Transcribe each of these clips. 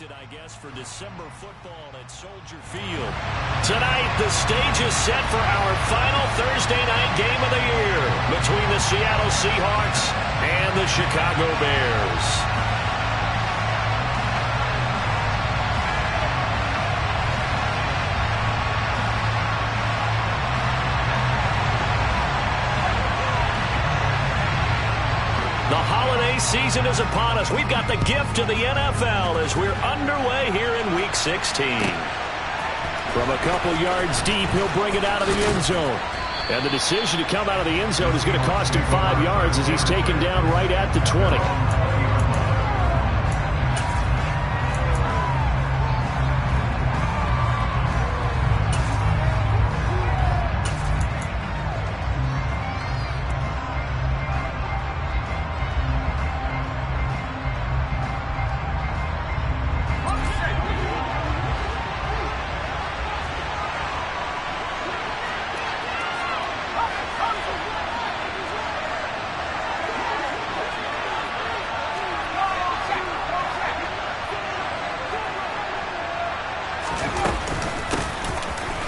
I guess, for December football at Soldier Field. Tonight, the stage is set for our final Thursday night game of the year between the Seattle Seahawks and the Chicago Bears. The holiday season is upon us. We've got the gift of the NFL as we're underway here in Week 16. From a couple yards deep, he'll bring it out of the end zone. And the decision to come out of the end zone is going to cost him 5 yards as he's taken down right at the 20.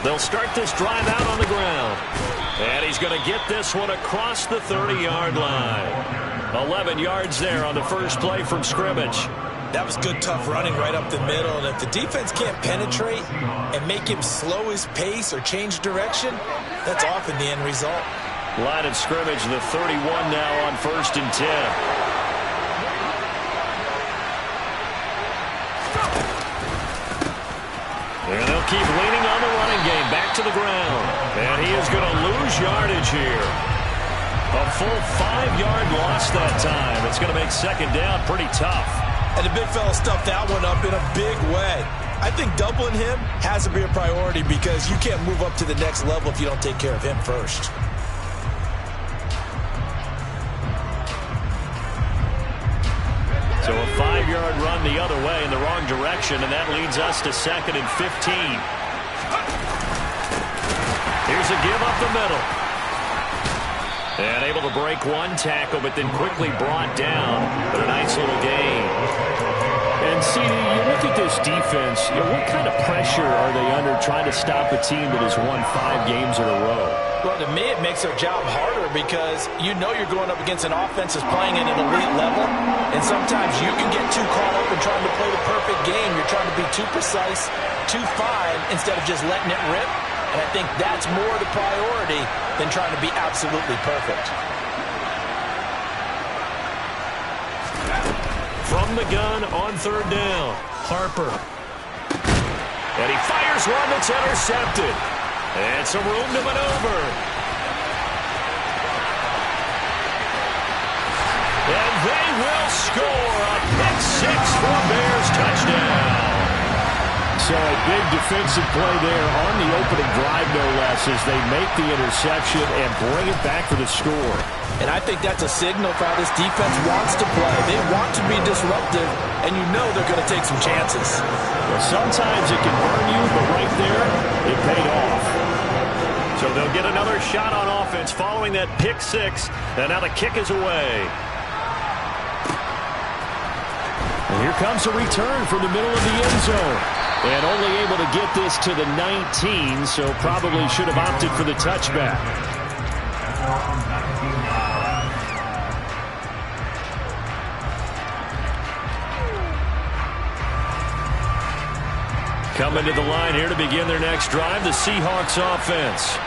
They'll start this drive out on the ground. And he's going to get this one across the 30-yard line. 11 yards there on the first play from scrimmage. That was good, tough running right up the middle. And if the defense can't penetrate and make him slow his pace or change direction, that's often the end result. Line of scrimmage, the 31 now on 1st and 10. And they'll keep leaning on the running game. Back to the ground. And he is going to lose yardage here. A full 5-yard loss that time. It's going to make second down pretty tough. And the big fella stuffed that one up in a big way. I think doubling him has to be a priority because you can't move up to the next level if you don't take care of him first. So a 5-yard run the other way in the wrong direction, and that leads us to 2nd and 15. Here's a give up the middle. And able to break one tackle, but then quickly brought down. But a nice little gain. And see, you look at this defense, what kind of pressure are they under trying to stop a team that has won 5 games in a row? Well, to me, it makes their job harder because you know you're going up against an offense that's playing at an elite level, and sometimes you can get too caught up in trying to play the perfect game. You're trying to be too precise, too fine, instead of just letting it rip, and I think that's more the priority than trying to be absolutely perfect. From the gun on 3rd down, Harper. And he fires one that's intercepted. And some room to maneuver. And they will score a pick 6 for a Bears touchdown. So a big defensive play there on the opening drive, no less, as they make the interception and bring it back for the score. And I think that's a signal for how this defense wants to play. They want to be disruptive, and you know they're going to take some chances. Well, sometimes it can burn you, but right there, it paid off. So they'll get another shot on offense following that pick 6, and now the kick is away. And here comes a return from the middle of the end zone. And only able to get this to the 19, so probably should have opted for the touchback. Coming to the line here to begin their next drive, the Seahawks offense.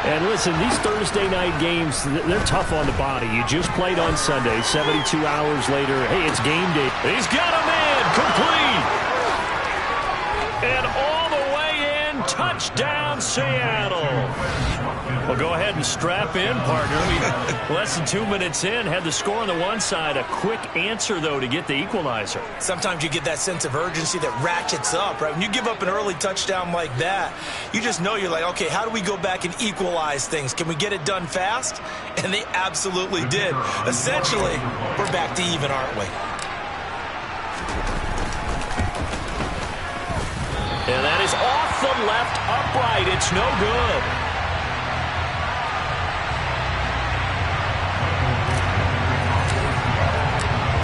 And listen, these Thursday night games, they're tough on the body. You just played on Sunday, 72 hours later. Hey, it's game day. He's got a man, complete. And all the way in, touchdown Seattle. Well, go ahead and strap in, partner. Less than 2 minutes in, had the score on the one side. A quick answer, though, to get the equalizer. Sometimes you get that sense of urgency that ratchets up, right? When you give up an early touchdown like that, you just know you're like, okay, how do we go back and equalize things? Can we get it done fast? And they absolutely did. Essentially, we're back to even, aren't we? And that is off the left upright. It's no good.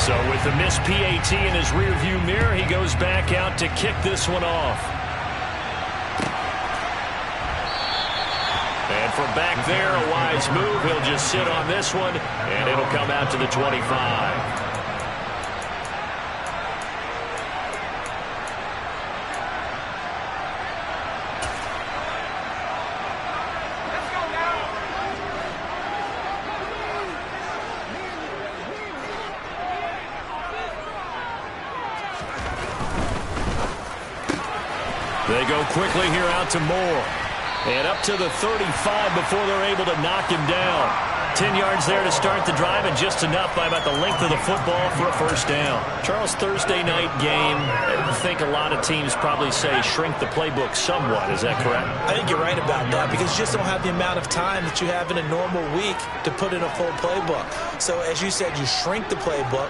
So with the missed PAT in his rearview mirror, he goes back out to kick this one off. And from back there, a wise move. He'll just sit on this one, and it'll come out to the 25. They go quickly here out to Moore. And up to the 35 before they're able to knock him down. 10 yards there to start the drive, and just enough by about the length of the football for a first down. Charles, Thursday night game, I think a lot of teams probably say shrink the playbook somewhat. Is that correct? I think you're right about that, because you just don't have the amount of time that you have in a normal week to put in a full playbook. So as you said, you shrink the playbook.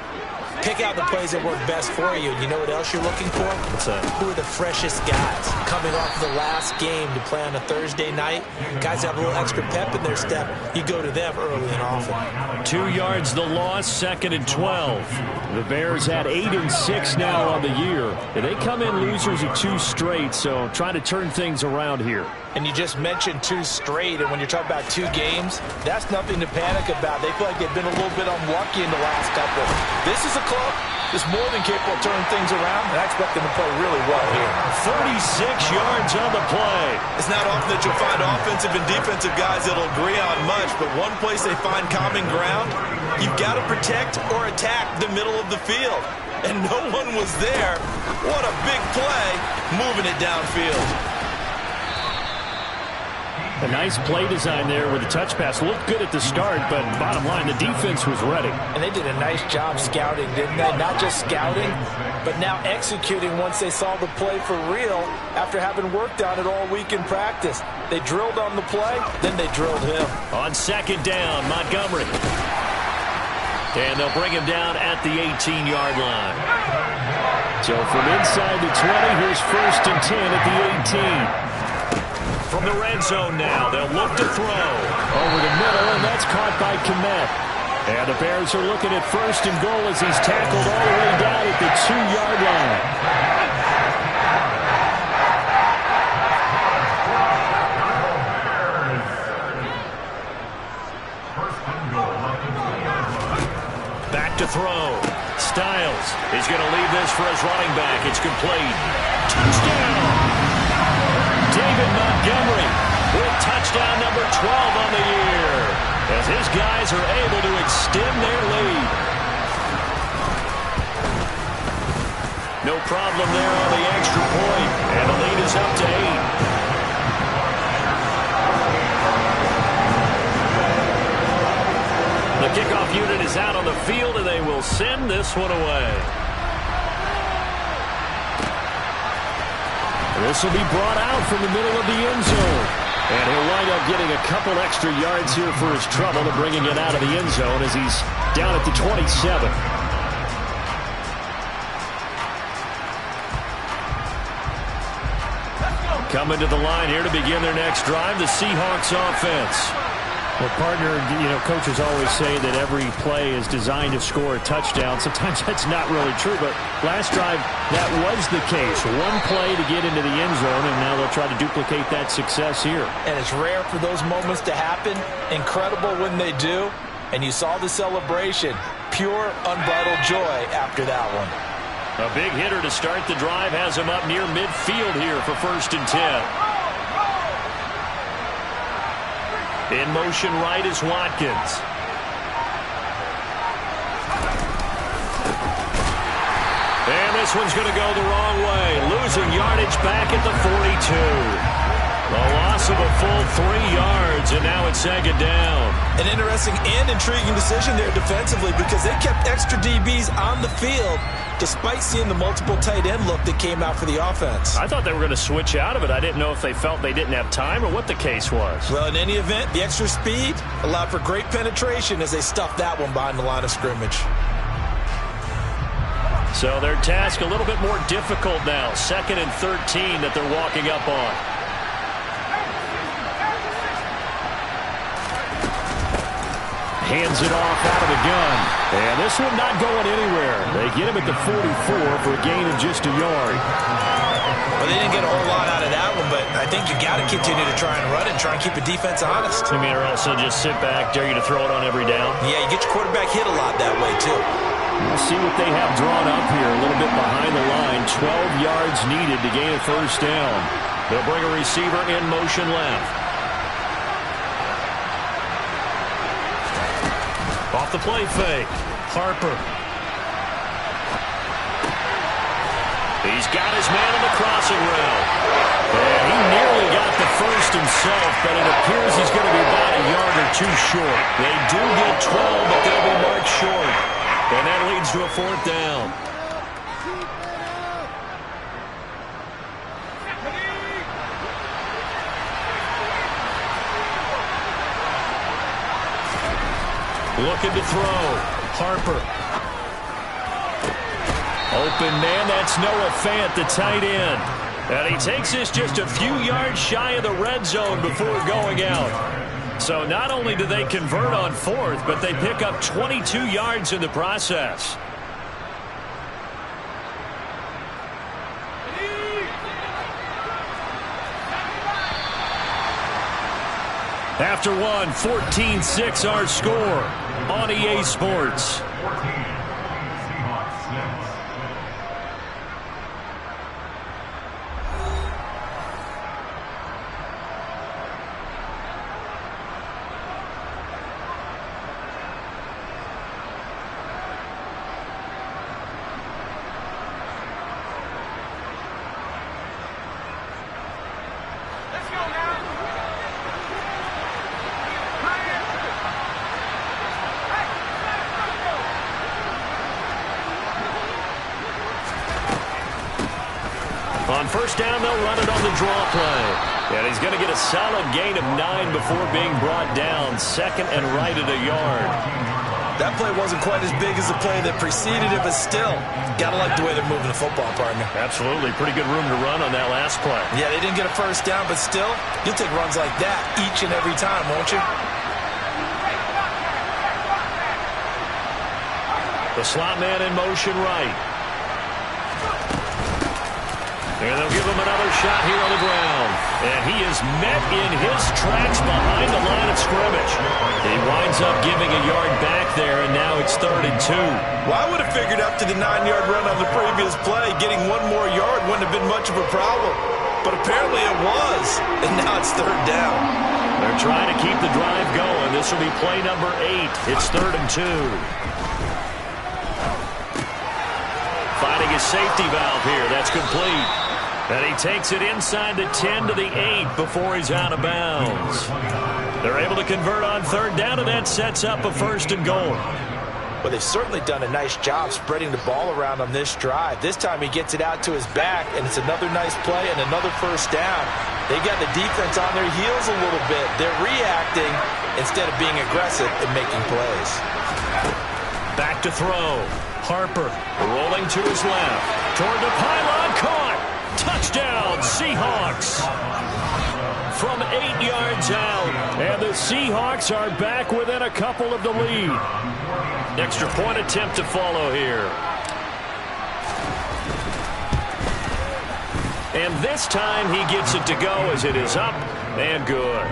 Pick out the plays that work best for you. You know what else you're looking for? What's that? Who are the freshest guys coming off of the last game to play on a Thursday night? Guys have a little extra pep in their step. You go to them early and often. 2 yards the loss, 2nd and 12. The Bears had 8 and 6 now on the year. And they come in losers of 2 straight, so trying to turn things around here. And you just mentioned 2 straight, and when you're talking about 2 games, that's nothing to panic about. They feel like they've been a little bit unlucky in the last couple. This is a club that's more than capable of turning things around, and I expect them to play really well here. 36 yards on the play. It's not often that you'll find offensive and defensive guys that'll agree on much, but one place they find common ground, you've got to protect or attack the middle of the field. And no one was there. What a big play, moving it downfield. A nice play design there with the touch pass. Looked good at the start, but bottom line, the defense was ready. And they did a nice job scouting, didn't they? Not just scouting, but now executing once they saw the play for real after having worked on it all week in practice. They drilled on the play, then they drilled him. On 2nd down, Montgomery. And they'll bring him down at the 18-yard line. So from inside the 20, here's 1st and 10 at the 18. From the red zone now, they'll look to throw. Over the middle, and that's caught by Kmet. And the Bears are looking at 1st and goal as he's tackled all the way down at the 2-yard line. Back to throw. Styles is going to leave this for his running back. It's complete. Touchdown! David Montgomery with touchdown number 12 on the year as his guys are able to extend their lead. No problem there on the extra point, and the lead is up to 8. The kickoff unit is out on the field, and they will send this one away. This will be brought out from the middle of the end zone. And he'll wind up getting a couple extra yards here for his trouble to bringing it out of the end zone as he's down at the 27. Coming to the line here to begin their next drive, the Seahawks offense. Well, partner, coaches always say that every play is designed to score a touchdown. Sometimes that's not really true, but last drive, that was the case. One play to get into the end zone, and now they'll try to duplicate that success here. And it's rare for those moments to happen. Incredible when they do. And you saw the celebration. Pure, unbridled joy after that one. A big hitter to start the drive has him up near midfield here for 1st and 10. In motion right is Watkins. And this one's going to go the wrong way. Losing yardage back at the 42. A loss of a full 3 yards, and now it's 2nd down. An interesting and intriguing decision there defensively, because they kept extra DBs on the field despite seeing the multiple tight end look that came out for the offense. I thought they were going to switch out of it. I didn't know if they felt they didn't have time or what the case was. Well, in any event, the extra speed allowed for great penetration as they stuffed that one behind the line of scrimmage. So their task a little bit more difficult now. 2nd and 13 that they're walking up on. Hands it off out of the gun. And this one not going anywhere. They get him at the 44 for a gain of just a yard. Well, they didn't get a whole lot out of that one, but I think you got to continue to try and run it and try and keep the defense honest. I mean, or also just sit back, dare you to throw it on every down. Yeah, you get your quarterback hit a lot that way, too. We'll see what they have drawn up here. A little bit behind the line. 12 yards needed to gain a first down. They'll bring a receiver in motion left. Off the play fake. Harper. He's got his man in the crossing route. And he nearly got the first himself, but it appears he's going to be about a yard or two short. They do get 12, but they'll be marked short. And that leads to a fourth down. Looking to throw. Harper. Open man, that's Noah Fant, the tight end. And he takes this just a few yards shy of the red zone before going out. So not only do they convert on fourth, but they pick up 22 yards in the process. After one, 14-6 our score on EA Sports. On first down, they'll run it on the draw play. And he's going to get a solid gain of 9 before being brought down. Second and right at a yard. That play wasn't quite as big as the play that preceded it, but still, got to like the way they're moving the football, partner. Absolutely. Pretty good room to run on that last play. Yeah, they didn't get a first down, but still, you'll take runs like that each and every time, won't you? The slot man in motion right. And they'll give him another shot here on the ground. And he is met in his tracks behind the line of scrimmage. He winds up giving a yard back there, and now it's 3rd and 2. Well, I would have figured up to the 9-yard run on the previous play, getting one more yard wouldn't have been much of a problem. But apparently it was, and now it's 3rd down. They're trying to keep the drive going. This will be play number 8. It's 3rd and 2. Finding his safety valve here. That's complete. And he takes it inside the 10 to the 8 before he's out of bounds. They're able to convert on 3rd down, and that sets up a 1st and goal. Well, they've certainly done a nice job spreading the ball around on this drive. This time he gets it out to his back, and it's another nice play and another 1st down. They got the defense on their heels a little bit. They're reacting instead of being aggressive and making plays. Back to throw. Harper rolling to his left. Toward the pylon, caught. Touchdown, Seahawks. From 8 yards out. And the Seahawks are back within a couple of the lead. Extra point attempt to follow here. And this time he gets it to go as it is up and good.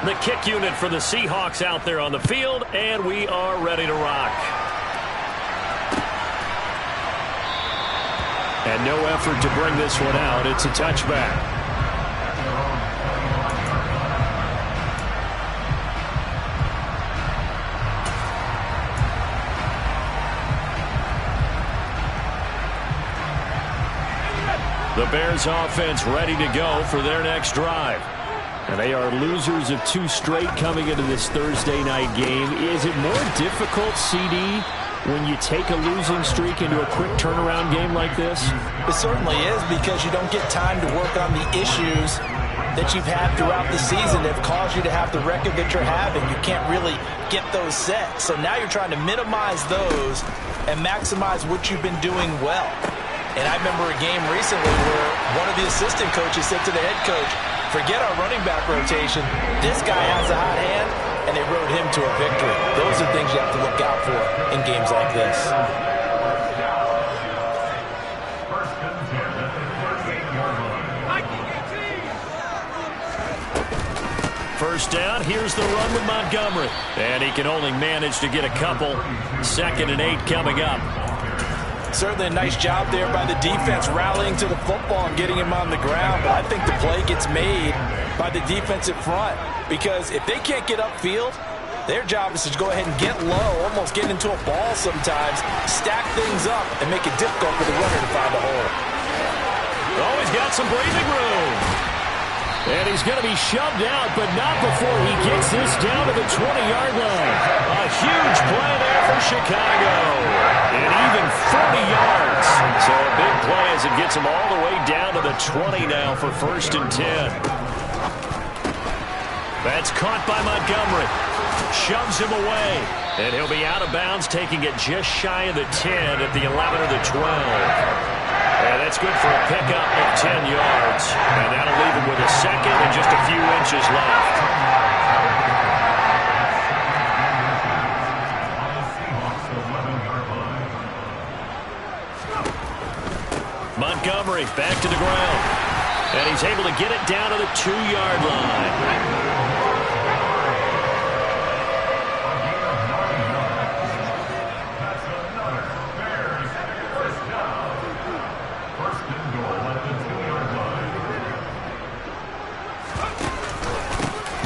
The kick unit for the Seahawks out there on the field, and we are ready to rock. And no effort to bring this one out. It's a touchback. The Bears offense ready to go for their next drive. And they are losers of 2 straight coming into this Thursday night game. Is it more difficult, CD, when you take a losing streak into a quick turnaround game like this? It certainly is, because you don't get time to work on the issues that you've had throughout the season that have caused you to have the record that you're having. You can't really get those set. So now you're trying to minimize those and maximize what you've been doing well. And I remember a game recently where one of the assistant coaches said to the head coach, forget our running back rotation. This guy has a hot hand, and they rode him to a victory. Those are things you have to look out for in games like this. First down, here's the run with Montgomery. And he can only manage to get a couple. 2nd and 8 coming up. Certainly a nice job there by the defense rallying to the football and getting him on the ground. But I think the play gets made by the defensive front. Because if they can't get upfield, their job is to go ahead and get low, almost get into a ball sometimes, stack things up, and make it difficult for the runner to find a hole. Oh, he's got some breathing room. And he's going to be shoved out, but not before he gets this down to the 20-yard line. A huge play there for Chicago. And even 40 yards. So a big play as it gets him all the way down to the 20 now for 1st and 10. That's caught by Montgomery. Shoves him away. And he'll be out of bounds, taking it just shy of the 10 at the 11 or the 12. And that's good for a pickup of 10 yards. And that'll leave him with a 2nd and just a few inches left. Montgomery back to the ground. And he's able to get it down to the 2-yard line.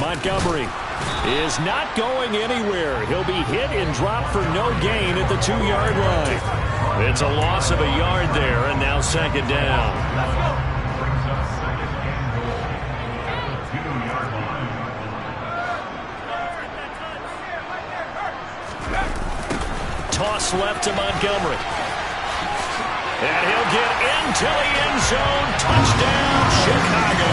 Montgomery is not going anywhere. He'll be hit and dropped for no gain at the 2-yard line. It's a loss of a yard there, and now 2nd down. Toss left to Montgomery. And he'll get into the end zone. Touchdown, Chicago.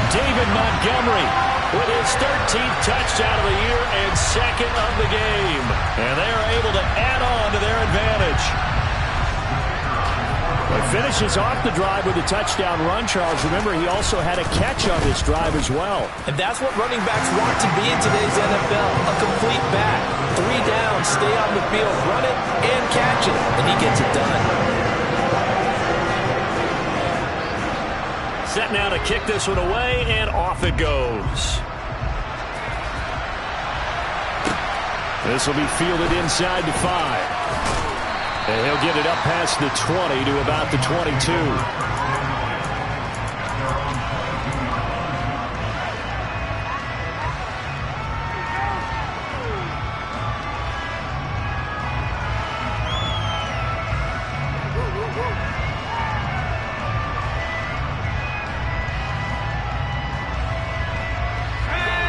David Montgomery with his 13th touchdown of the year and 2nd of the game. And they're able to add on to their advantage. He finishes off the drive with a touchdown run, Charles. Remember, he also had a catch on this drive as well. And that's what running backs want to be in today's NFL. A complete back. 3 down, stay on the field, run it, and catch it. And he gets it done. Set now to kick this one away, and off it goes. This will be fielded inside the 5. And he'll get it up past the 20 to about the 22.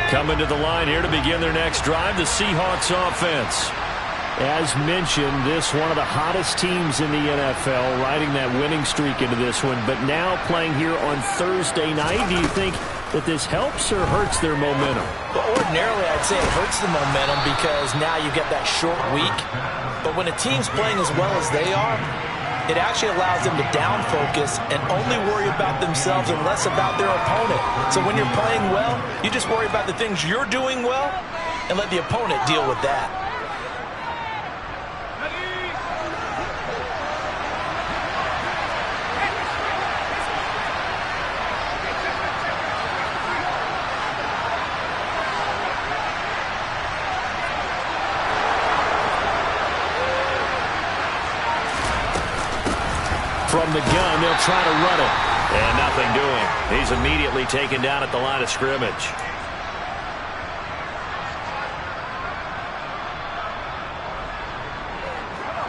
Coming to the line here to begin their next drive, the Seahawks offense. As mentioned, this one of the hottest teams in the NFL, riding that winning streak into this one, but now playing here on Thursday night. Do you think that this helps or hurts their momentum? Well, ordinarily, I'd say it hurts the momentum because now you get that short week. But when a team's playing as well as they are, it actually allows them to down focus and only worry about themselves and less about their opponent. So when you're playing well, you just worry about the things you're doing well and let the opponent deal with that. From the gun, they'll try to run it. And nothing doing. He's immediately taken down at the line of scrimmage.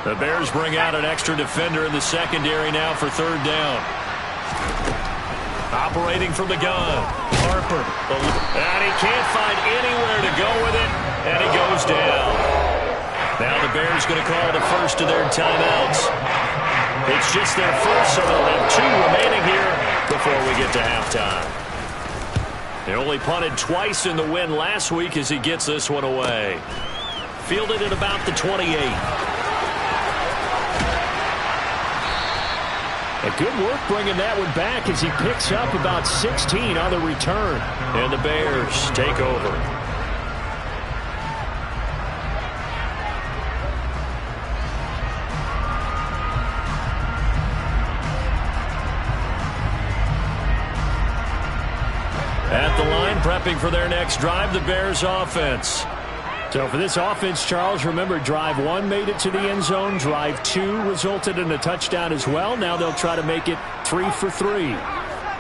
The Bears bring out an extra defender in the secondary now for 3rd down. Operating from the gun. Harper. And he can't find anywhere to go with it. And he goes down. Now the Bears going to call the first of their timeouts. It's just their first, so they'll have 2 remaining here before we get to halftime. They only punted twice in the win last week as he gets this one away. Fielded at about the 28. And good work bringing that one back as he picks up about 16 on the return. And the Bears take over. At the line, prepping for their next drive, the Bears offense. So for this offense, Charles, remember, drive 1 made it to the end zone. Drive 2 resulted in a touchdown as well. Now they'll try to make it 3 for 3.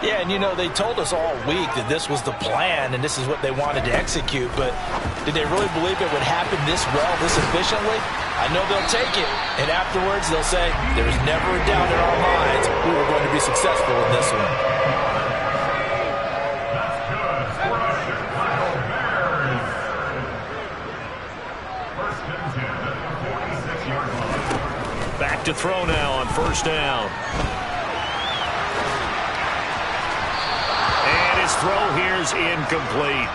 Yeah, and, they told us all week that this was the plan and this is what they wanted to execute. But did they really believe it would happen this well, this efficiently? I know they'll take it. And afterwards, they'll say, there was never a doubt in our minds we were going to be successful in this one. Back to throw now on first down. And his throw here's incomplete.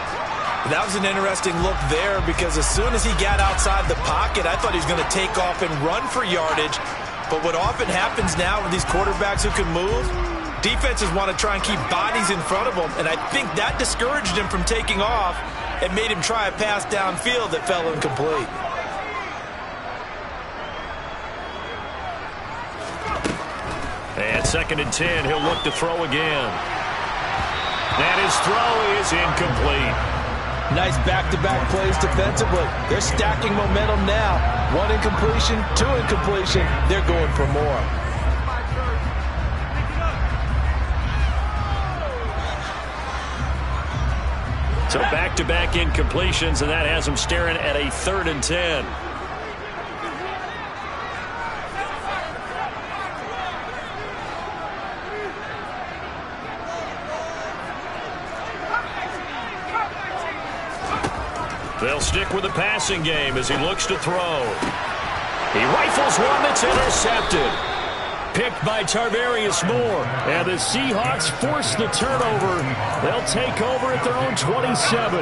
That was an interesting look there because as soon as he got outside the pocket, I thought he was going to take off and run for yardage. But what often happens now with these quarterbacks who can move, defenses want to try and keep bodies in front of them. And I think that discouraged him from taking off and made him try a pass downfield that fell incomplete. And 2nd and 10, he'll look to throw again. And his throw is incomplete. Nice back-to-back plays defensively. They're stacking momentum now. 1 incompletion, 2 incompletion. They're going for more. So back-to-back incompletions, and that has them staring at a 3rd and 10. They'll stick with the passing game as he looks to throw. He rifles one that's intercepted. Picked by Tarvarius Moore. And the Seahawks force the turnover. They'll take over at their own 27.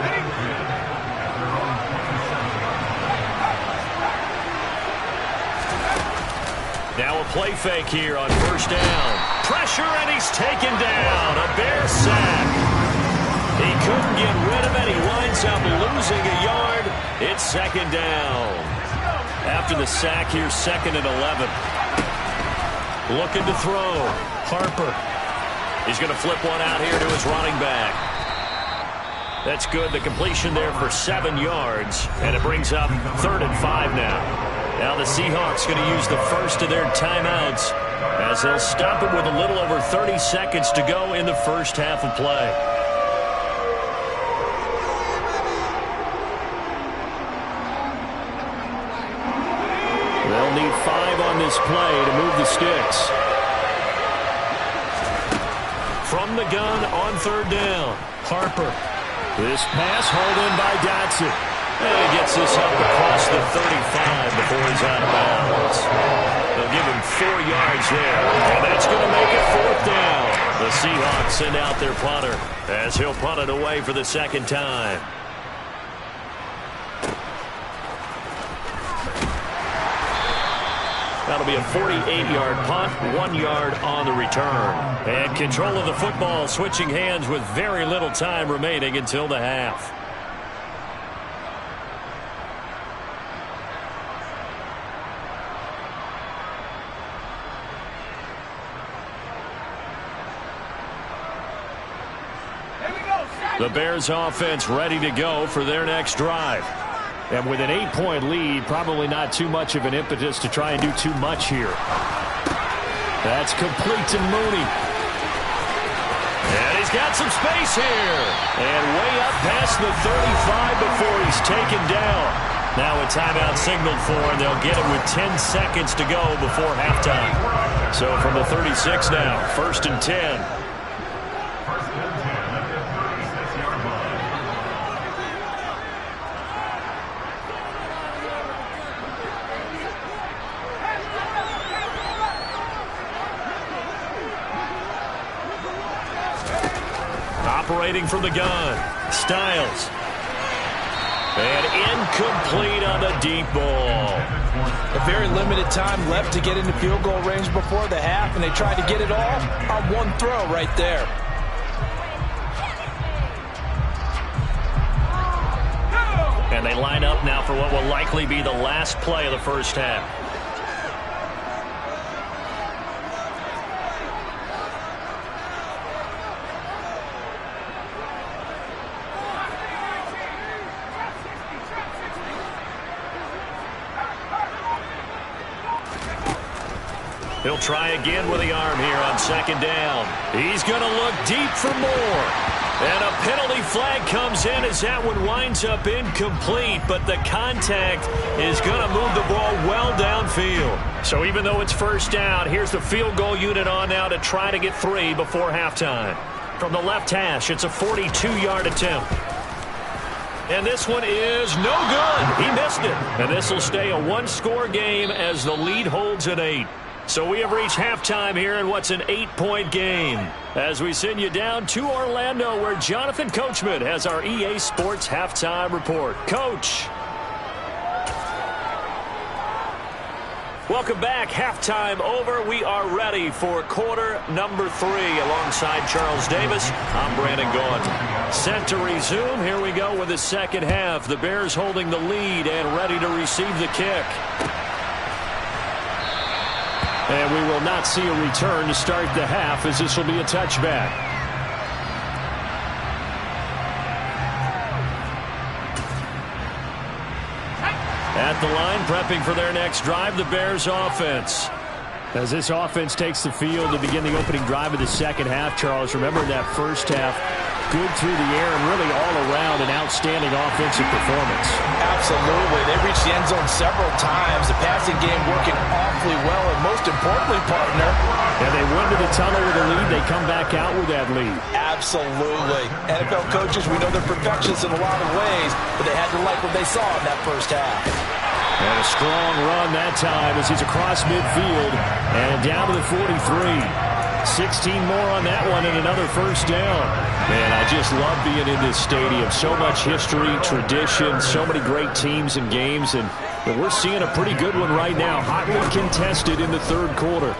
Now a play fake here on first down. Pressure, and he's taken down. A Bear sack. He couldn't get rid of it. He winds up losing a yard. It's 2nd down. After the sack, here's 2nd and 11. Looking to throw. Harper. He's going to flip one out here to his running back. That's good. The completion there for 7 yards. And it brings up 3rd and 5 now. Now the Seahawks going to use the first of their timeouts as they'll stop it with a little over 30 seconds to go in the first half of play. They'll need 5 on this play to move the sticks. From the gun on 3rd down, Harper. This pass hauled in by Dotson. And he gets this up across the 35 before he's out of bounds. They'll give him 4 yards there, and that's going to make it 4th down. The Seahawks send out their punter as he'll punt it away for the 2nd time. That'll be a 48-yard punt, 1 yard on the return. And control of the football switching hands with very little time remaining until the half. The Bears offense ready to go for their next drive. And with an 8-point lead, probably not too much of an impetus to try and do too much here. That's complete to Mooney. And he's got some space here. And way up past the 35 before he's taken down. Now a timeout signaled for, and they'll get it with 10 seconds to go before halftime. So from the 36 now, 1st and 10. Operating from the gun, Styles. And incomplete on the deep ball. A very limited time left to get into field goal range before the half, and they tried to get it all on one throw right there. And they line up now for what will likely be the last play of the first half. He'll try again with the arm here on second down. He's going to look deep for more. And a penalty flag comes in as that one winds up incomplete, but the contact is going to move the ball well downfield. So even though it's first down, here's the field goal unit on now to try to get 3 before halftime. From the left hash, it's a 42-yard attempt. And this one is no good. He missed it. And this will stay a one-score game as the lead holds at 8. So we have reached halftime here in what's an 8-point game. As we send you down to Orlando, where Jonathan Coachman has our EA Sports Halftime Report. Coach. Welcome back. Halftime over. We are ready for quarter number 3 alongside Charles Davis. I'm Brandon Gaudin. Set to resume. Here we go with the second half. The Bears holding the lead and ready to receive the kick. And we will not see a return to start the half, as this will be a touchback. At the line, prepping for their next drive, the Bears offense. As this offense takes the field to begin the opening drive of the second half, Charles, remember that first half, good through the air and really all around an outstanding offensive performance. Absolutely. They reached the end zone several times. The passing game working awfully well, and most importantly, partner. And they went to the tunnel with a lead. They come back out with that lead. Absolutely. NFL coaches, we know they're perfectionists in a lot of ways, but they had to like what they saw in that first half. And a strong run that time as he's across midfield and down to the 43. 16 more on that one and another first down. Man, I just love being in this stadium. So much history, tradition, so many great teams and games, and we're seeing a pretty good one right now. Hotly contested in the third quarter.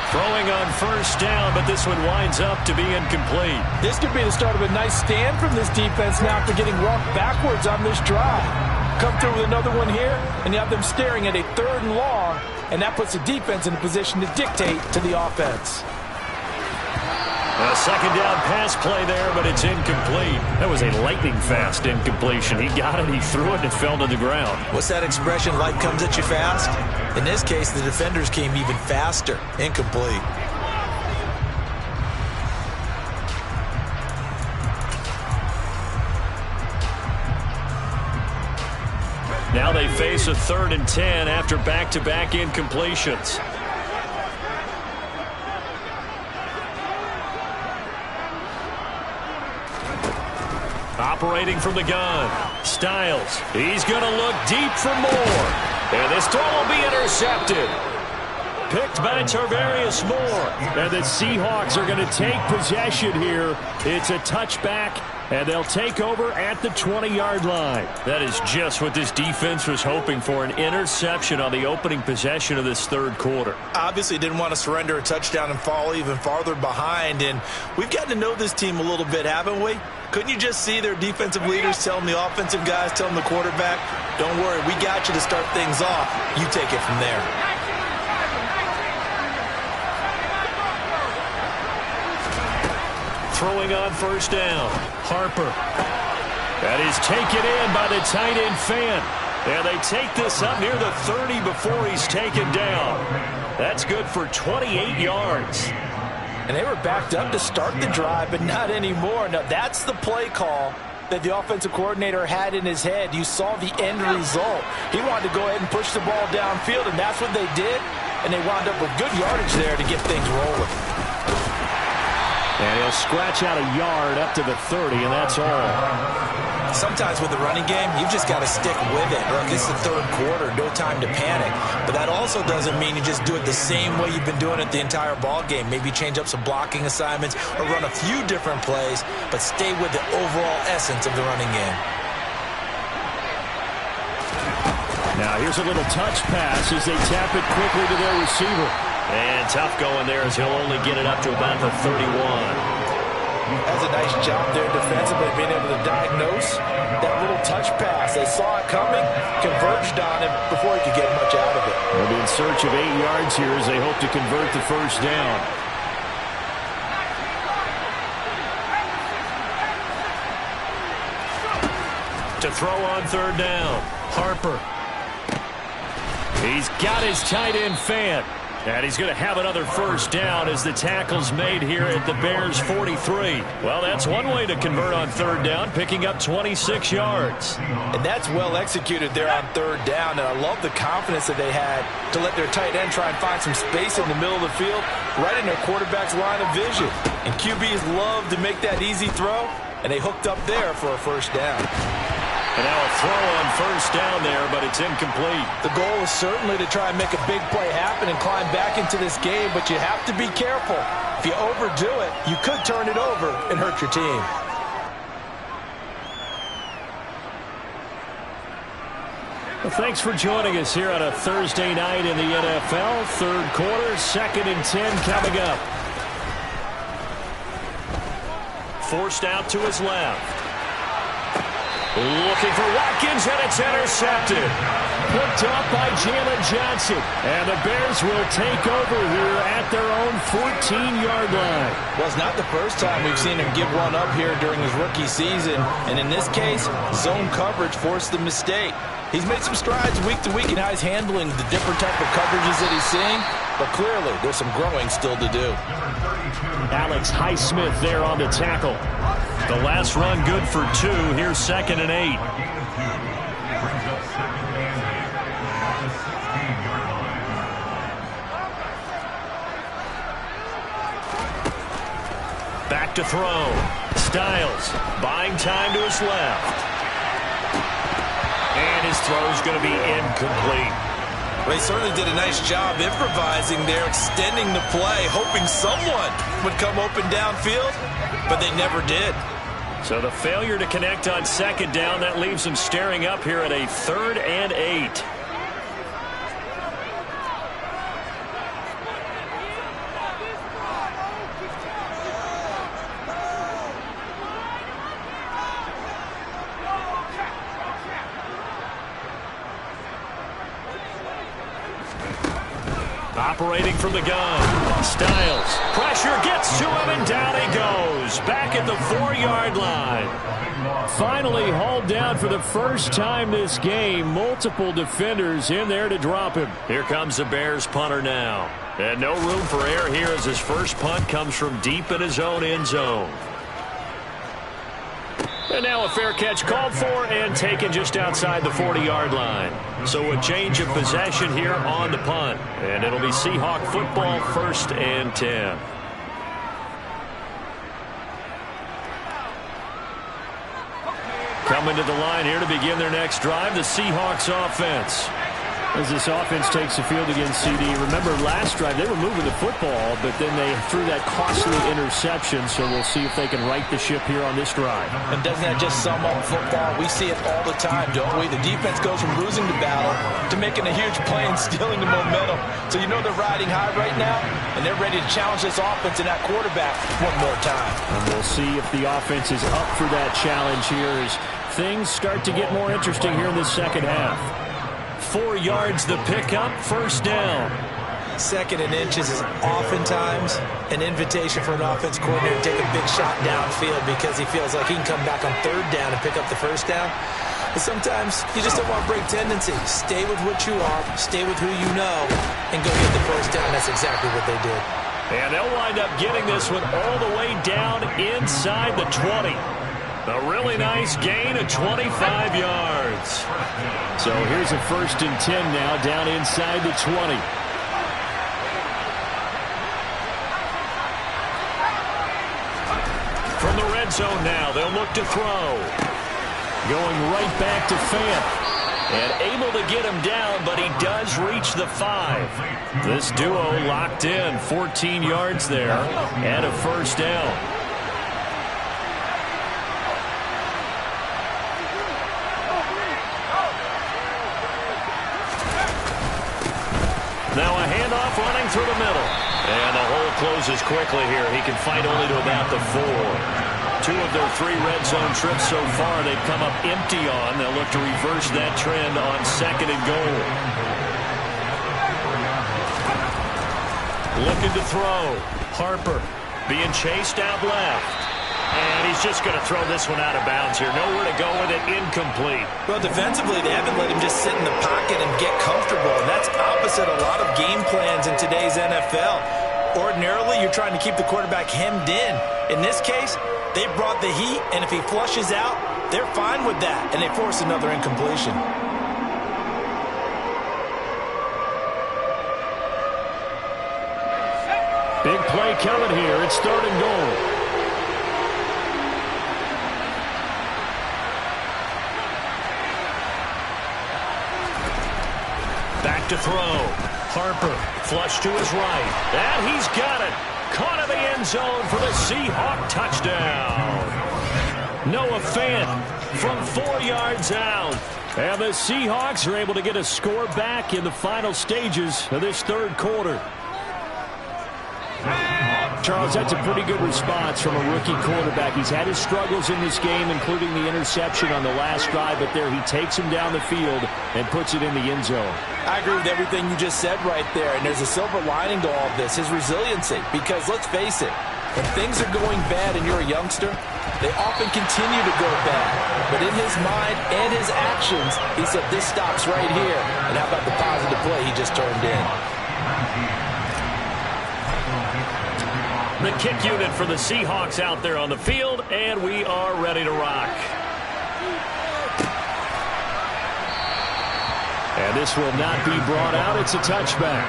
Throwing on first down, but this one winds up to be incomplete. This could be the start of a nice stand from this defense now after getting rocked backwards on this drive. Come through with another one here, and you have them staring at a 3rd and long, and that puts the defense in a position to dictate to the offense. A second down pass play there, but it's incomplete. That was a lightning-fast incompletion. He got it, he threw it, and it fell to the ground. What's that expression, life comes at you fast? In this case, the defenders came even faster. Incomplete. Now they face a 3rd and 10 after back-to-back incompletions. Operating from the gun, Styles. He's going to look deep for more. And this throw will be intercepted. Picked by Tarvarius Moore. And the Seahawks are going to take possession here. It's a touchback, and they'll take over at the 20-yard line. That is just what this defense was hoping for, an interception on the opening possession of this third quarter. Obviously didn't want to surrender a touchdown and fall even farther behind, and we've gotten to know this team a little bit, haven't we? Couldn't you just see their defensive leaders telling the offensive guys, telling the quarterback, don't worry, we got you to start things off. You take it from there. Throwing on first down, Harper. That is taken in by the tight end Fant. And they take this up near the 30 before he's taken down. That's good for 28 yards. And they were backed up to start the drive, but not anymore. Now, that's the play call that the offensive coordinator had in his head. You saw the end result. He wanted to go ahead and push the ball downfield, and that's what they did. And they wound up with good yardage there to get things rolling. And he'll scratch out a yard up to the 30, and that's all. Sometimes with the running game, you've just got to stick with it. Look, this is the third quarter, no time to panic. But that also doesn't mean you just do it the same way you've been doing it the entire ball game. Maybe change up some blocking assignments or run a few different plays, but stay with the overall essence of the running game. Now here's a little touch pass as they tap it quickly to their receiver. And tough going there as he'll only get it up to about the 31. That's a nice job there defensively, being able to diagnose that little touch pass. They saw it coming, converged on it before he could get much out of it. They'll be in search of 8 yards here as they hope to convert the first down. To throw on third down, Harper. He's got his tight end Fant. And he's going to have another first down as the tackle's made here at the Bears' 43. Well, that's one way to convert on third down, picking up 26 yards. And that's well executed there on third down. And I love the confidence that they had to let their tight end try and find some space in the middle of the field, right in their quarterback's line of vision. And QBs love to make that easy throw, and they hooked up there for a first down. And now a throw on first down there, but it's incomplete. The goal is certainly to try and make a big play happen and climb back into this game, but you have to be careful. If you overdo it, you could turn it over and hurt your team. Well, thanks for joining us here on a Thursday night in the NFL. Third quarter, 2nd and 10 coming up. Forced out to his left. Looking for Watkins, and it's intercepted. Picked up by Jalen Johnson. And the Bears will take over here at their own 14-yard line. Well, it's not the first time we've seen him give one up here during his rookie season. And in this case, zone coverage forced the mistake. He's made some strides week to week in how he's handling the different type of coverages that he's seeing. But clearly, there's some growing still to do. Alex Highsmith there on the tackle. The last run good for 2. Here's 2nd and 8. Back to throw. Styles buying time to his left. And his throw's going to be incomplete. Well, he certainly did a nice job improvising there, extending the play, hoping someone would come open downfield, but they never did. So the failure to connect on 2nd down, that leaves him staring up here at a 3rd and 8. Operating from the gun. Styles. Pressure gets to him, and down he goes. Back at the 4-yard line. Finally hauled down for the first time this game. Multiple defenders in there to drop him. Here comes the Bears punter now. And no room for error here as his first punt comes from deep in his own end zone. And now a fair catch called for and taken just outside the 40-yard line. So a change of possession here on the punt. And it'll be Seahawk football, 1st and 10. Coming to the line here to begin their next drive, the Seahawks offense. As this offense takes the field against CD. Remember, last drive, they were moving the football, but then they threw that costly interception, so we'll see if they can right the ship here on this drive. And doesn't that just sum up football? We see it all the time, don't we? The defense goes from losing the battle to making a huge play and stealing the momentum. So you know they're riding high right now, and they're ready to challenge this offense and that quarterback one more time. And we'll see if the offense is up for that challenge here as things start to get more interesting here in this second half. 4 yards the pickup, 1st down. 2nd and inches is oftentimes an invitation for an offense coordinator to take a big shot downfield because he feels like he can come back on 3rd down and pick up the 1st down. But sometimes you just don't want to break tendency. Stay with what you are, stay with who you know, and go get the 1st down. That's exactly what they did. And they'll wind up getting this one all the way down inside the 20. A really nice gain of 25 yards. So here's a 1st and 10 now down inside the 20. red zone now. They'll look to throw. Going right back to Fant. And able to get him down, but he does reach the 5. This duo locked in. 14 yards there and a first down. Now a handoff running through the middle. And the hole closes quickly here. He can fight only to about the 4. 2 of their 3 red zone trips so far, they've come up empty on. They'll look to reverse that trend on 2nd and goal. Looking to throw. Harper being chased out left. And he's just going to throw this one out of bounds here. Nowhere to go with it. Incomplete. Well, defensively, they haven't let him just sit in the pocket and get comfortable. And that's opposite a lot of game plans in today's NFL. Ordinarily, you're trying to keep the quarterback hemmed in. In this case, they brought the heat, and if he flushes out, they're fine with that, and they force another incompletion. Big play coming here. It's 3rd and goal. Back to throw. Harper, flush to his right. And he's got it. Caught in the end zone for the Seahawk touchdown. Noah Fant from 4 yards out. And the Seahawks are able to get a score back in the final stages of this 3rd quarter. Charles, that's a pretty good response from a rookie quarterback. He's had his struggles in this game, including the interception on the last drive, but there he takes him down the field and puts it in the end zone. I agree with everything you just said right there, and there's a silver lining to all of this, his resiliency. Because let's face it, when things are going bad and you're a youngster, they often continue to go bad. But in his mind and his actions, he said, this stops right here. And how about the positive play he just turned in? The kick unit for the Seahawks out there on the field, and we are ready to rock. And this will not be brought out. It's a touchback.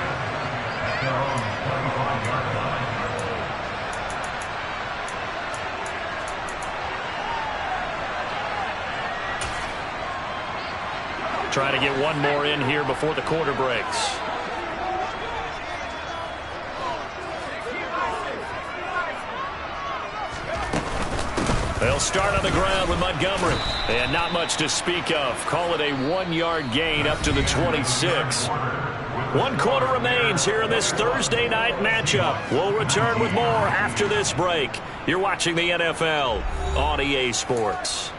Try to get one more in here before the quarter breaks. They'll start on the ground with Montgomery. And not much to speak of. Call it a 1-yard gain up to the 26. 1 quarter remains here in this Thursday night matchup. We'll return with more after this break. You're watching the NFL on EA Sports.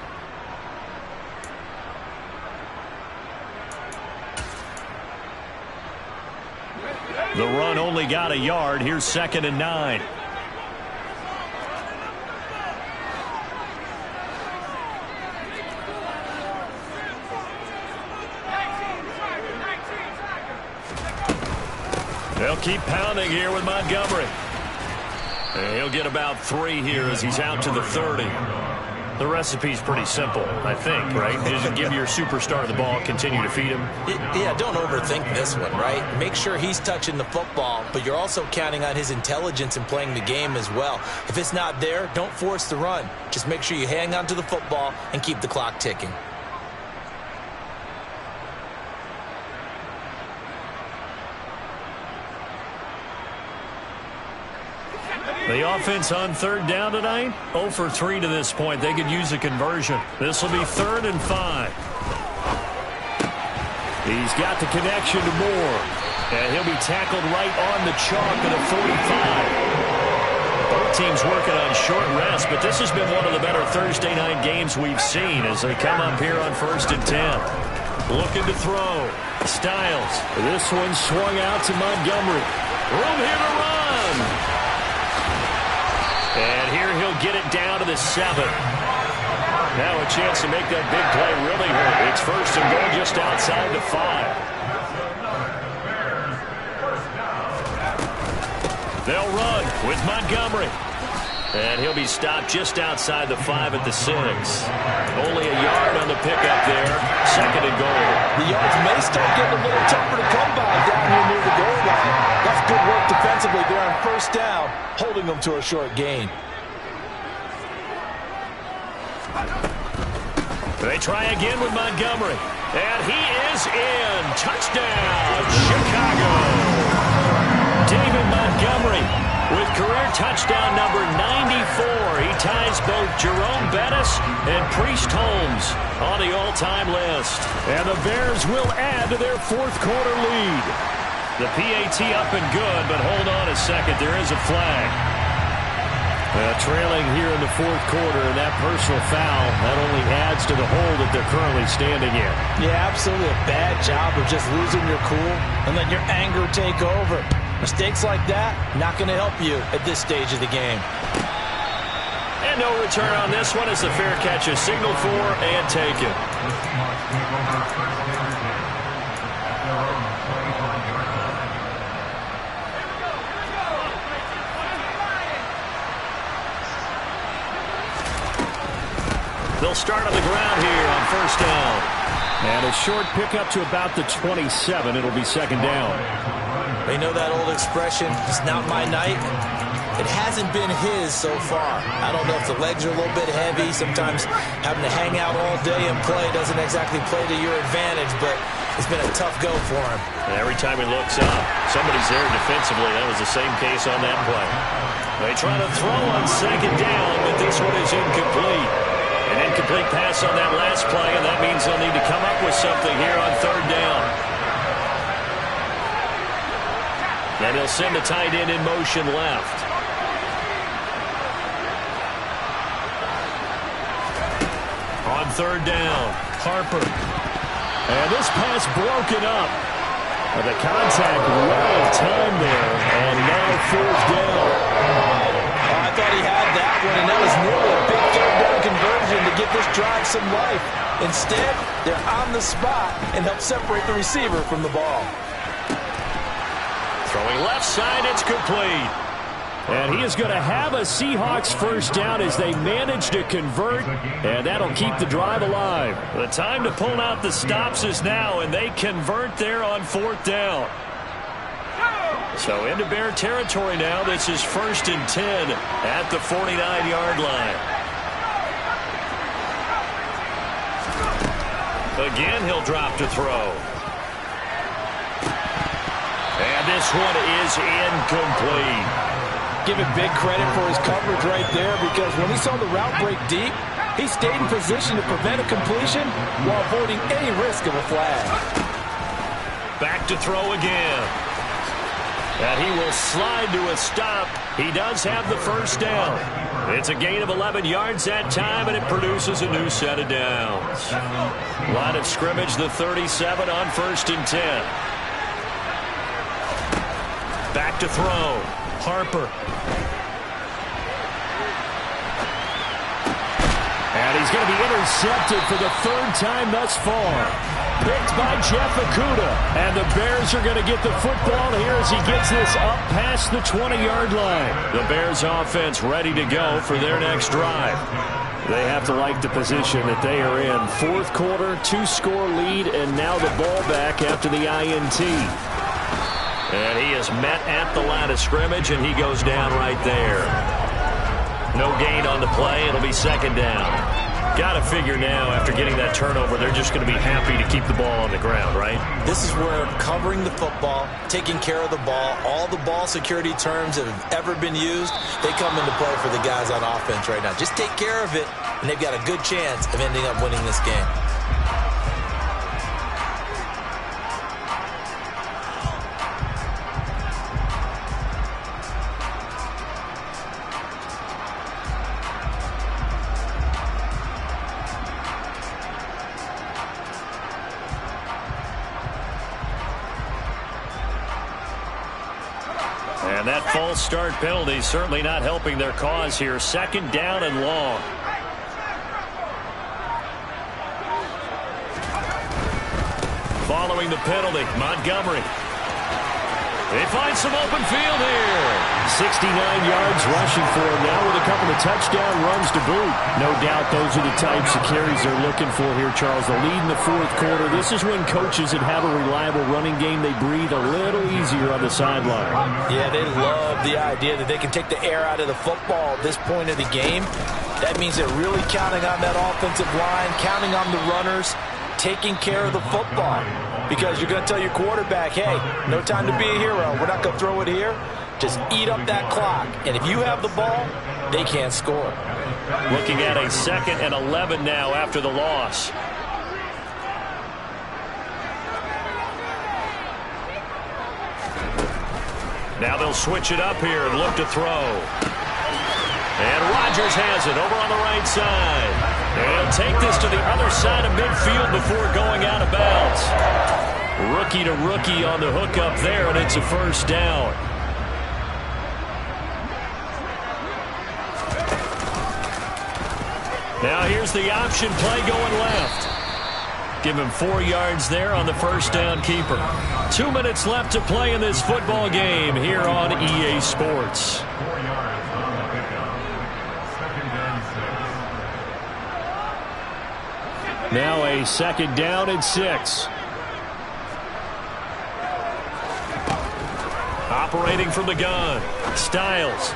The run only got a yard. Here's 2nd and 9. They'll keep pounding here with Montgomery. And he'll get about 3 here as he's out to the 30. The recipe's pretty simple, I think, right? Just give your superstar the ball, continue to feed him. Yeah, don't overthink this one, right? Make sure he's touching the football, but you're also counting on his intelligence in playing the game as well. If it's not there, don't force the run. Just make sure you hang on to the football and keep the clock ticking. The offense on 3rd down tonight, 0 for 3 to this point. They could use a conversion. This will be 3rd and 5. He's got the connection to Moore. And he'll be tackled right on the chalk at the 45. Both teams working on short rest, but this has been one of the better Thursday night games we've seen as they come up here on 1st and 10. Looking to throw. Styles. This one swung out to Montgomery. Room here to run. And here he'll get it down to the 7. Now a chance to make that big play really hurt. It's 1st and goal just outside the 5. They'll run with Montgomery. And he'll be stopped just outside the 5 at the 6. Only a yard on the pickup there. 2nd and goal. The yards may start getting a little tougher to come by down here near the goal line. That's good work defensively there on 1st down, holding them to a short gain. They try again with Montgomery. And he is in. Touchdown, Chicago. David Montgomery with career touchdown number 94. He ties both Jerome Bettis and Priest Holmes on the all-time list. And the Bears will add to their fourth quarter lead. The PAT up and good, but hold on a second. There is a flag. Trailing here in the fourth quarter, and that personal foul, that only adds to the hole that they're currently standing in. Yeah, absolutely a bad job of just losing your cool and letting your anger take over. Mistakes like that, not going to help you at this stage of the game. And no return on this one as the fair catch is signaled for and taken. They'll start on the ground here on first down. And a short pickup to about the 27. It'll be second down. They know that old expression, it's not my night. It hasn't been his so far. I don't know if the legs are a little bit heavy. Sometimes having to hang out all day and play doesn't exactly play to your advantage, but it's been a tough go for him. And every time he looks up, somebody's there defensively. That was the same case on that play. They try to throw on second down, but this one is incomplete. An incomplete pass on that last play, and that means they'll need to come up with something here on third down. And he'll send the tight end in motion left. On third down, Harper. And this pass broken up. The contact well timed there, and now fourth down. I thought he had that one, and that was nearly a big third down conversion to give this drive some life. Instead, they're on the spot and help separate the receiver from the ball. Throwing left side, it's complete. And he is going to have a Seahawks first down as they manage to convert, and that'll keep the drive alive. The time to pull out the stops is now, and they convert there on fourth down. So into Bear territory now. This is 1st and 10 at the 49-yard line. Again, he'll drop to throw. And this one is incomplete. Give him big credit for his coverage right there, because when he saw the route break deep, he stayed in position to prevent a completion while avoiding any risk of a flag. Back to throw again. And he will slide to a stop. He does have the first down. It's a gain of 11 yards that time, and it produces a new set of downs. Line of scrimmage, the 37 on 1st and 10. Back to throw. Harper. And he's going to be intercepted for the third time thus far. Picked by Jeff Okudah. And the Bears are going to get the football here as he gets this up past the 20-yard line. The Bears offense ready to go for their next drive. They have to like the position that they are in. Fourth quarter, 2-score lead, and now the ball back after the INT. And he is met at the line of scrimmage, and he goes down right there. No gain on the play. It'll be second down. Got to figure now, after getting that turnover, they're just going to be happy to keep the ball on the ground, right? This is where covering the football, taking care of the ball, all the ball security terms that have ever been used, they come into play for the guys on offense right now. Just take care of it, and they've got a good chance of ending up winning this game. And that false start penalty certainly not helping their cause here. Second down and long. Following the penalty, Montgomery. They find some open field here. 69 yards rushing for him now with a couple of touchdown runs to boot. No doubt those are the types of carries they're looking for here, Charles. The lead in the fourth quarter. This is when coaches that have a reliable running game, they breathe a little easier on the sideline. Yeah, they love the idea that they can take the air out of the football at this point of the game. That means they're really counting on that offensive line, counting on the runners, taking care of the football. Because you're going to tell your quarterback, hey, no time to be a hero. We're not going to throw it here. Just eat up that clock. And if you have the ball, they can't score. Looking at a 2nd and 11 now after the loss. Now they'll switch it up here and look to throw. And Rodgers has it over on the right side. And he'll take this to the other side of midfield before going out of bounds. Rookie to rookie on the hookup there, and it's a first down. Now here's the option play going left. Give him 4 yards there on the first down keeper. 2 minutes left to play in this football game here on EA Sports. Now a 2nd down and 6. Operating from the gun, Styles.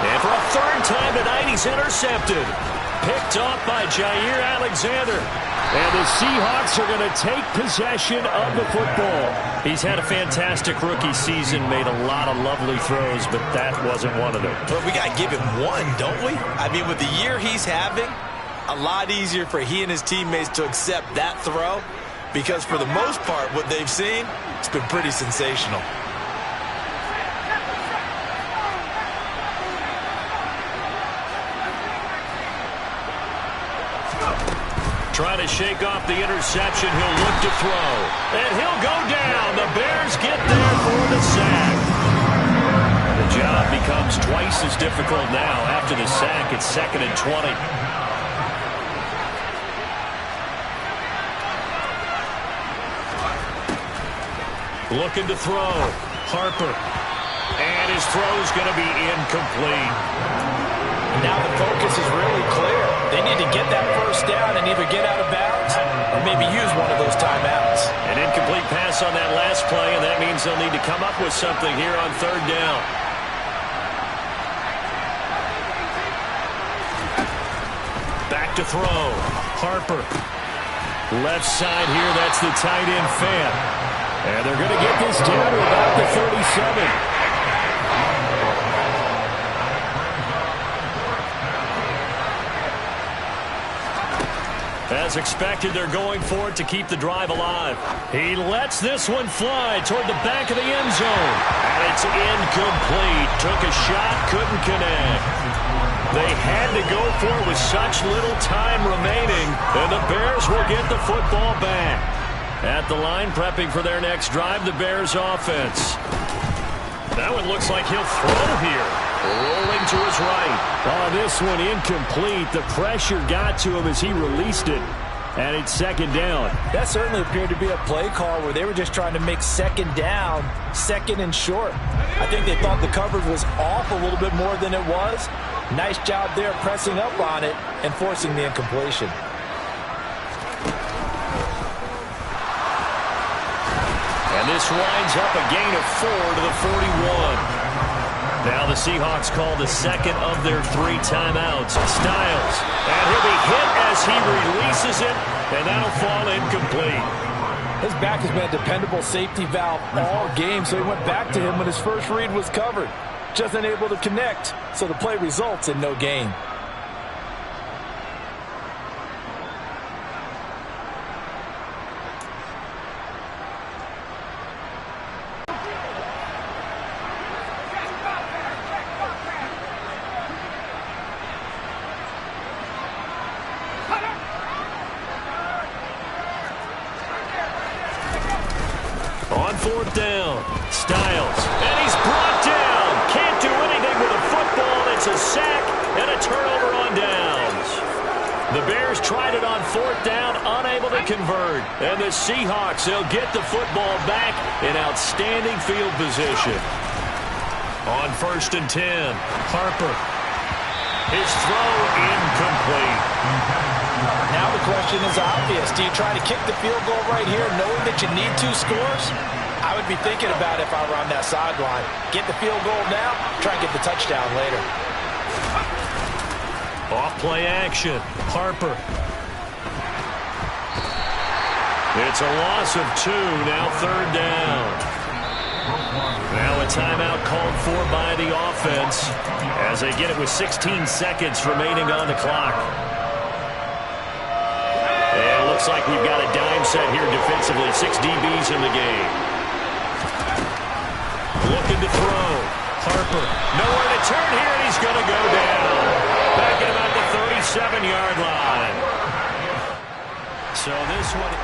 And for a 3rd time tonight, he's intercepted. Picked off by Jair Alexander. And the Seahawks are going to take possession of the football. He's had a fantastic rookie season, made a lot of lovely throws, but that wasn't one of them. But we got to give him one, don't we? I mean, with the year he's having, a lot easier for he and his teammates to accept that throw, because for the most part, what they've seen, it's been pretty sensational. Trying to shake off the interception. He'll look to throw. And he'll go down. The Bears get there for the sack. The job becomes twice as difficult now after the sack. It's 2nd and 20. Looking to throw. Harper. And his throw's going to be incomplete. Now the focus is really clear. They need to get that first down and either get out of bounds or maybe use one of those timeouts. An incomplete pass on that last play, and that means they'll need to come up with something here on 3rd down. Back to throw. Harper. Left side here, that's the tight end Fant. And they're going to get this down to about the 37. As expected, they're going for it to keep the drive alive. He lets this one fly toward the back of the end zone. And it's incomplete. Took a shot, couldn't connect. They had to go for it with such little time remaining. And the Bears will get the football back. At the line, prepping for their next drive, the Bears offense. That one looks like he'll throw here. Rolling to his right. Oh, this one incomplete. The pressure got to him as he released it. And it's 2nd down. That certainly appeared to be a play call where they were just trying to make 2nd down, 2nd and short. I think they thought the coverage was off a little bit more than it was. Nice job there pressing up on it and forcing the incompletion. And this winds up a gain of 4 to the 41. Now the Seahawks call the 2nd of their 3 timeouts. Styles. And he'll be hit as he releases it, and that'll fall incomplete. His back has been a dependable safety valve all game, so he went back to him when his first read was covered. Just unable to connect, so the play results in no gain. On 4th down, Styles, and he's brought down. Can't do anything with a football. It's a sack and a turnover on downs. The Bears tried it on 4th down, unable to convert. And the Seahawks, they'll get the football back in outstanding field position. On 1st and 10, Harper. His throw incomplete. Now the question is obvious. Do you try to kick the field goal right here knowing that you need 2 scores? I would be thinking about it if I were on that sideline. Get the field goal now, try and get the touchdown later. Off play action. Harper. It's a loss of 2. Now 3rd down. Now a timeout called for by the offense as they get it with 16 seconds remaining on the clock. And it looks like we've got a dime set here defensively. 6 DBs in the game. Looking to throw. Harper. Nowhere to turn here, and he's going to go down. Back at about the 37-yard line. So this one